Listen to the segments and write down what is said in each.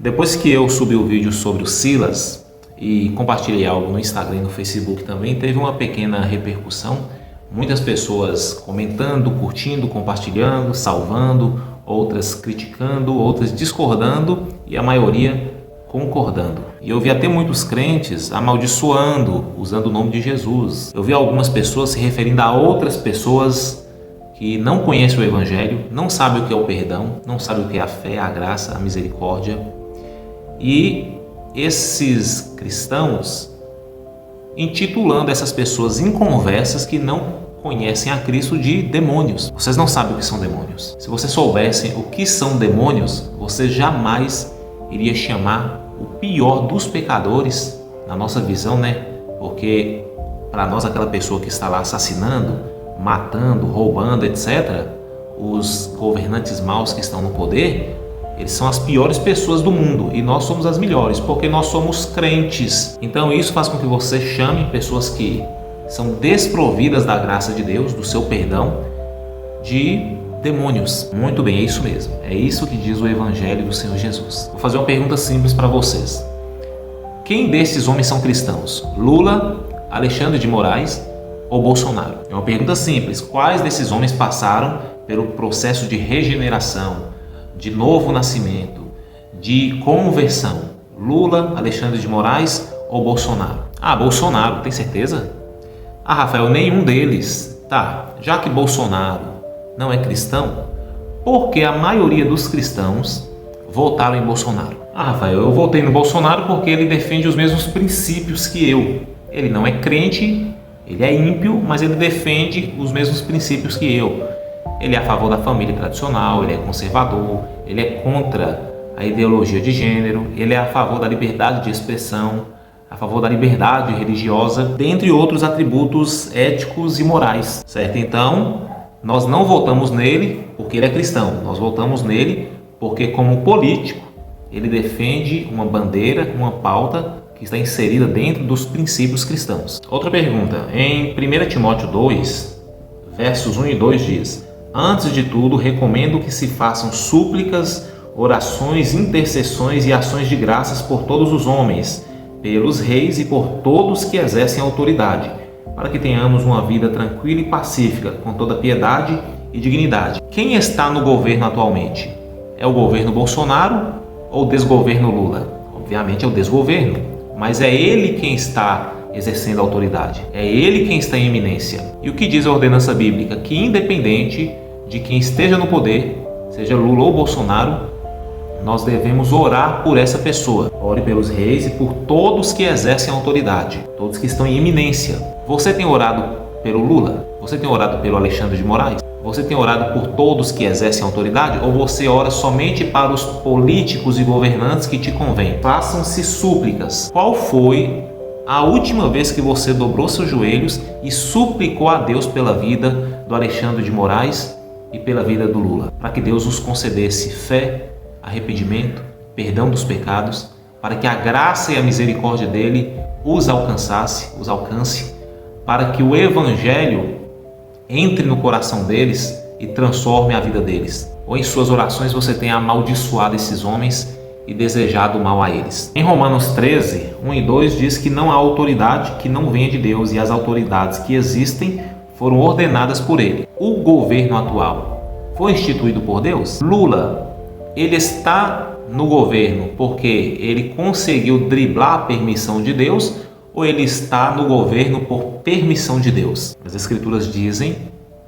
Depois que eu subi o vídeo sobre o Silas e compartilhei algo no Instagram e no Facebook também, teve uma pequena repercussão. Muitas pessoas comentando, curtindo, compartilhando, salvando, outras criticando, outras discordando e a maioria concordando. E eu vi até muitos crentes amaldiçoando, usando o nome de Jesus. Eu vi algumas pessoas se referindo a outras pessoas que não conhecem o Evangelho, não sabem o que é o perdão, não sabem o que é a fé, a graça, a misericórdia. E esses cristãos intitulando essas pessoas inconversas que não conhecem a Cristo de demônios. Vocês não sabem o que são demônios. Se vocês soubessem o que são demônios, você jamais iria chamar o pior dos pecadores, na nossa visão, né? Porque para nós aquela pessoa que está lá assassinando, matando, roubando, etc., os governantes maus que estão no poder, eles são as piores pessoas do mundo e nós somos as melhores, porque nós somos crentes. Então isso faz com que você chame pessoas que são desprovidas da graça de Deus, do seu perdão, de demônios. Muito bem, é isso mesmo. É isso que diz o Evangelho do Senhor Jesus. Vou fazer uma pergunta simples para vocês. Quem desses homens são cristãos? Lula, Alexandre de Moraes ou Bolsonaro? É uma pergunta simples. Quais desses homens passaram pelo processo de regeneração, de novo nascimento, de conversão? Lula, Alexandre de Moraes ou Bolsonaro? Ah, Bolsonaro, tem certeza? Ah, Rafael, nenhum deles. Tá, já que Bolsonaro não é cristão, por que a maioria dos cristãos votaram em Bolsonaro? Ah, Rafael, eu votei no Bolsonaro porque ele defende os mesmos princípios que eu. Ele não é crente, ele é ímpio, mas ele defende os mesmos princípios que eu. Ele é a favor da família tradicional, ele é conservador, ele é contra a ideologia de gênero, ele é a favor da liberdade de expressão, a favor da liberdade religiosa, dentre outros atributos éticos e morais, certo? Então, nós não votamos nele porque ele é cristão, nós votamos nele porque, como político, ele defende uma bandeira, uma pauta que está inserida dentro dos princípios cristãos. Outra pergunta, em 1 Timóteo 2, versos 1 e 2 diz: antes de tudo, recomendo que se façam súplicas, orações, intercessões e ações de graças por todos os homens, pelos reis e por todos que exercem autoridade, para que tenhamos uma vida tranquila e pacífica, com toda piedade e dignidade. Quem está no governo atualmente? É o governo Bolsonaro ou o desgoverno Lula? Obviamente é o desgoverno, mas é ele quem está exercendo a autoridade, é ele quem está em eminência. E o que diz a ordenança bíblica? Que independente de quem esteja no poder, seja Lula ou Bolsonaro, nós devemos orar por essa pessoa. Ore pelos reis e por todos que exercem autoridade, todos que estão em eminência. Você tem orado pelo Lula? Você tem orado pelo Alexandre de Moraes? Você tem orado por todos que exercem autoridade? Ou você ora somente para os políticos e governantes que te convêm? Façam-se súplicas. Qual foi a última vez que você dobrou seus joelhos e suplicou a Deus pela vida do Alexandre de Moraes e pela vida do Lula? Para que Deus os concedesse fé, arrependimento, perdão dos pecados, para que a graça e a misericórdia dele os alcance, para que o Evangelho entre no coração deles e transforme a vida deles. Ou em suas orações você tem amaldiçoado esses homens e desejado o mal a eles. Em Romanos 13, 1 e 2 diz que não há autoridade que não venha de Deus e as autoridades que existem foram ordenadas por ele. O governo atual foi instituído por Deus? Lula, ele está no governo porque ele conseguiu driblar a permissão de Deus ou ele está no governo por permissão de Deus? As Escrituras dizem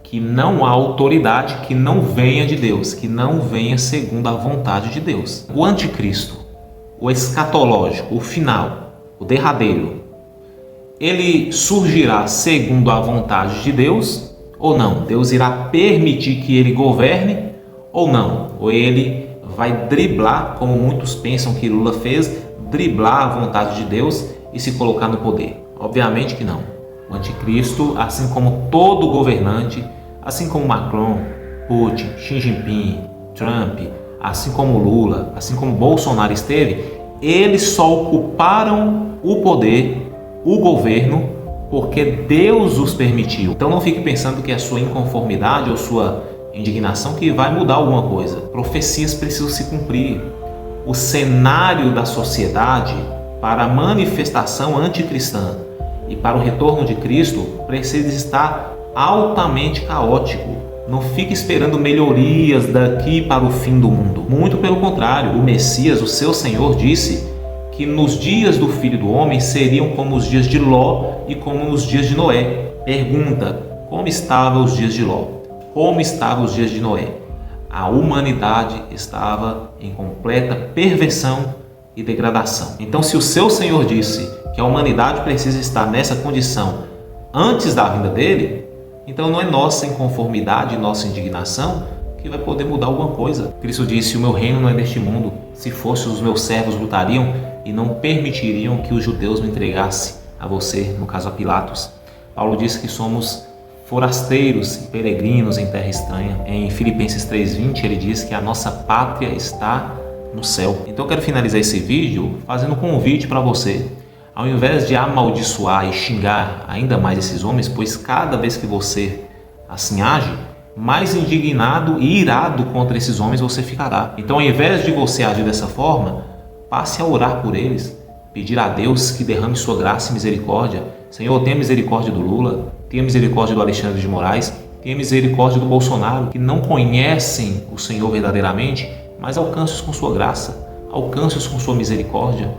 que não há autoridade que não venha de Deus, que não venha segundo a vontade de Deus. O anticristo, o escatológico, o final, o derradeiro, ele surgirá segundo a vontade de Deus ou não? Deus irá permitir que ele governe ou não? Ou ele vai driblar, como muitos pensam que Lula fez, driblar a vontade de Deus e se colocar no poder? Obviamente que não. O anticristo, assim como todo governante, assim como Macron, Putin, Xi Jinping, Trump, assim como Lula, assim como Bolsonaro esteve, eles só ocuparam o poder, o governo, porque Deus os permitiu. Então não fique pensando que a sua inconformidade ou sua indignação que vai mudar alguma coisa. Profecias precisam se cumprir. o cenário da sociedade para a manifestação anticristã e para o retorno de Cristo precisa estar altamente caótico. Não fique esperando melhorias daqui para o fim do mundo. Muito pelo contrário, o Messias, o seu Senhor, disse que nos dias do Filho do Homem seriam como os dias de Ló e como nos dias de Noé. Pergunta: como estavam os dias de Ló? Como estavam os dias de Noé? A humanidade estava em completa perversão e degradação. Então, se o seu Senhor disse que a humanidade precisa estar nessa condição antes da vinda dele, então não é nossa inconformidade, nossa indignação que vai poder mudar alguma coisa. Cristo disse: o meu reino não é deste mundo. Se fosse, os meus servos lutariam e não permitiriam que os judeus me entregassem a você, no caso a Pilatos. Paulo disse que somos forasteiros e peregrinos em terra estranha. Em Filipenses 3:20 ele diz que a nossa pátria está no céu. Então eu quero finalizar esse vídeo fazendo um convite para você. Ao invés de amaldiçoar e xingar ainda mais esses homens, pois cada vez que você assim age, mais indignado e irado contra esses homens você ficará. Então, ao invés de você agir dessa forma, passe a orar por eles, pedir a Deus que derrame sua graça e misericórdia. Senhor, tenha misericórdia do Lula, tenha misericórdia do Alexandre de Moraes, tenha misericórdia do Bolsonaro, que não conhecem o Senhor verdadeiramente, mas alcance-os com sua graça, alcance-os com sua misericórdia.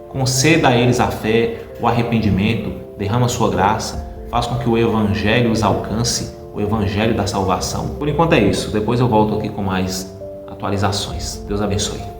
Conceda a eles a fé, o arrependimento, derrama sua graça, faz com que o Evangelho os alcance, o Evangelho da salvação. Por enquanto é isso, depois eu volto aqui com mais atualizações. Deus abençoe.